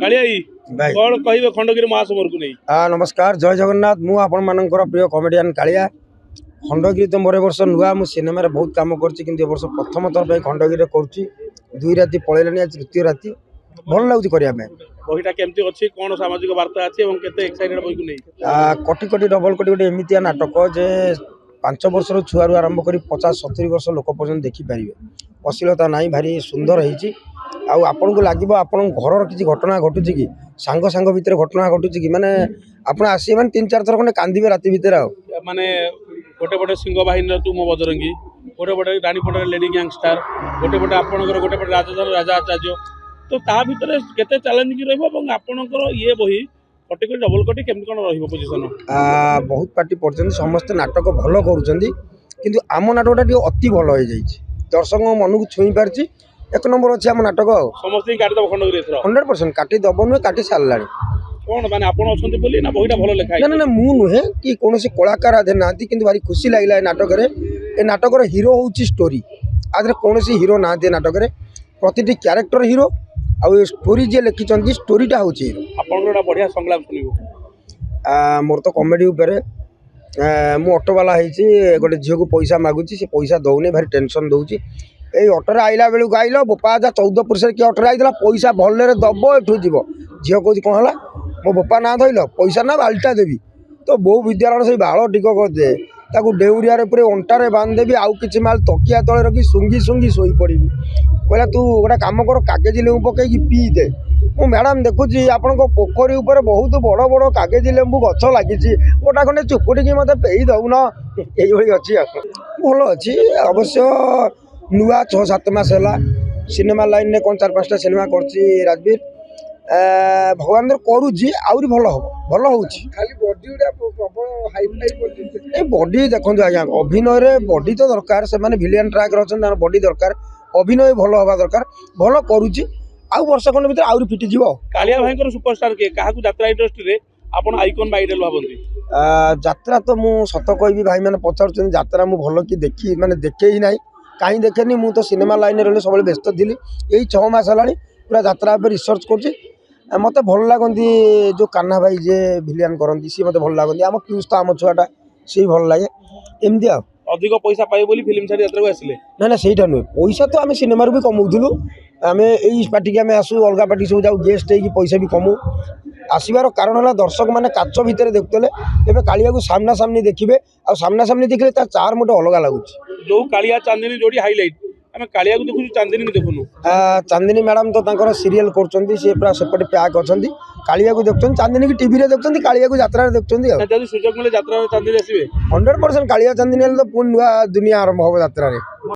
कालियाई भाई कौन कहिबे खंडगिरी महासमर को नहीं नमस्कार जय जगन्नाथ मु आपण मानकर प्रिय कमेडियन कालिया खंडगिरी तो मोर वर्ष नुआ मु सिनेमा बहुत काम कर वर्ष प्रथम थर खंडगिरी करुच्ची 2 राति पलैलानी आज तृतीय राति भल लगुच करिया में बहीटा केमती अछि कोन सामाजिक वार्ता अछि एवं केते एक्साइटेड बही को नहीं कोटी कोटी डबल कोटी गोटे एमितिया नाटक जे 5 वर्षर छुआरू आरंभ कर 50-70 वर्ष लोक पर्यटन देखिपारे अश्लीलता ना भारी सुंदर होती आपन को लगे आपण घर किसी घटना घटुची कि सांग सांग भितर घटना घटुची कि माने आपण आसी माने 3-4 थर खंडे कांदिबे राति भितर माने गोटे गोटे सिंह बाहिनी तू मो बजरंगी गोटे गोटे रानीपटा लेडी गैंगस्टर गोटे गोटे आपणकर गोटे गोटे राजधानी राजा आचार्य तो ता भितर केते चैलेंजिंग रहबो एवं आपणकर ये बही कटिकल डबल कटी केमती कोन रहइबो पोजीशन बहुत पार्टी पड़छन समस्त नाटक भलो करूछंदी किंतु आम नाटकटा टी अति भलो हो जाईछि दर्शक मन को छुई पारछि एक नंबर अछि आम नाटक समस्त काटी दब खंडगिरी एथरा 100% काटी दब नुहे काटी सारलाणी कोन माने आपण अछंती बोली ना बहीटा भलो लेखा ना ना मु नुहे कि कोनोसी कलाकार आधे नांती किंतु भारी खुशी लागिला नाटक रे ए नाटक रो हीरो होउछि स्टोरी आधे कोनोसी हीरो नांती नाटक रे प्रतिटी कैरेक्टर हीरो आ स्टोरी जे लिखिचंती स्टोरीटा होउछि आपनकर बढ़िया संलाप सुनिबो मोर तो कॉमेडी ऊपर मु ऑटो वाला होइछि गोटे झियो को पैसा मागुछि से पैसा दउने भारी टेंशन दउछि ए ऑटो रे आइला बेलु गाइलो बोपा जा 14 पुरुष के ऑटो रे आइला पैसा भल्ले रे दबो एठु जीवो झियो कहछि कोन हला मो बोपा ना धइलो पैसा ना बाल्टा देबी तो बो विद्यालय से बाळ टिको कर दे ताकू डेउरिया रे पूरे अंटारे बांध देबी आउ किछि माल तकिया तळे रखी सुंगी सुंगी सोई पड़िबी कहला तू गोटा काम कर कागज लेबू पकई पी दे मु मैडम देखुची आपण पोखरी ऊपर बहुत बड़ बड़ कागज लेंबू गछ लगी गोटा खंडे चुपुटी की मत पेई दउन ये अच्छी भल अच्छी अवश्य नुआ 6-7 मास है सिनेमा लाइन में कौन 4-5टा सिनेमा करछि राजवीर भगवान करुच्ची आहरी भल हम भल हो बॉडी देखो आज्ञा अभिनय बॉडी तो दरकार से भिलियन ट्रैक अच्छा बॉडी दरकार अभिनय भल हवा दरकार भल करुच्ची आउ वर्ष खंड भीतर आहरी फिटी जीव कालिया भाई सुपरस्टार के क्या यात्रा इंडस्ट्री रे आपण आइकन बा आइडल भाबंती यात्रा तो मु सत कहबी भाई मैंने पचार यात्रा मु भल कि देखी माने देखे ही नहीं कहीं देखेनी मु तो सिनेमा लाइन रे सब व्यस्त थी यही 6 मास है पूरा यात्रा रिसर्च कर मत भल लगती जो कान्हा भाई जे भिलियन करती सी मत भल लगती आम पीयूष तो आम छुआटा सी भल लगे एमती अधिक पैसा पाए बोली फिल्म छाड़ी यात्रा को आसिले ना ना सहीटा नुहे पैसा तो आम सिनेमा भी कमाऊलु आम यही पार्टी के आसू अलग पार्टी सब जाऊ गेस्ट हो पैसा भी कमू आसबार कारण है दर्शक मैंने काच भितर देखुले एवं कालिया को सामना सामनी देखिए आ सामना सामनी देखिले चार मोटे अलग लगुच जो कालिया चांदनी जोड़ी हाइलाइट आम कालिया को देखु चांदनी देखुनु चांदनी मैडम तो सीरियल कर सेपटे पैक अच्छा कालिया को देखते चांदनी की टीवी देखते कालिया को यात्रा देखते सुजोग मिले यात्रा चांदनी आसवे 100% कालिया चांदनी तो पुणी नुआ दुनिया आरंभ हम यात्रा।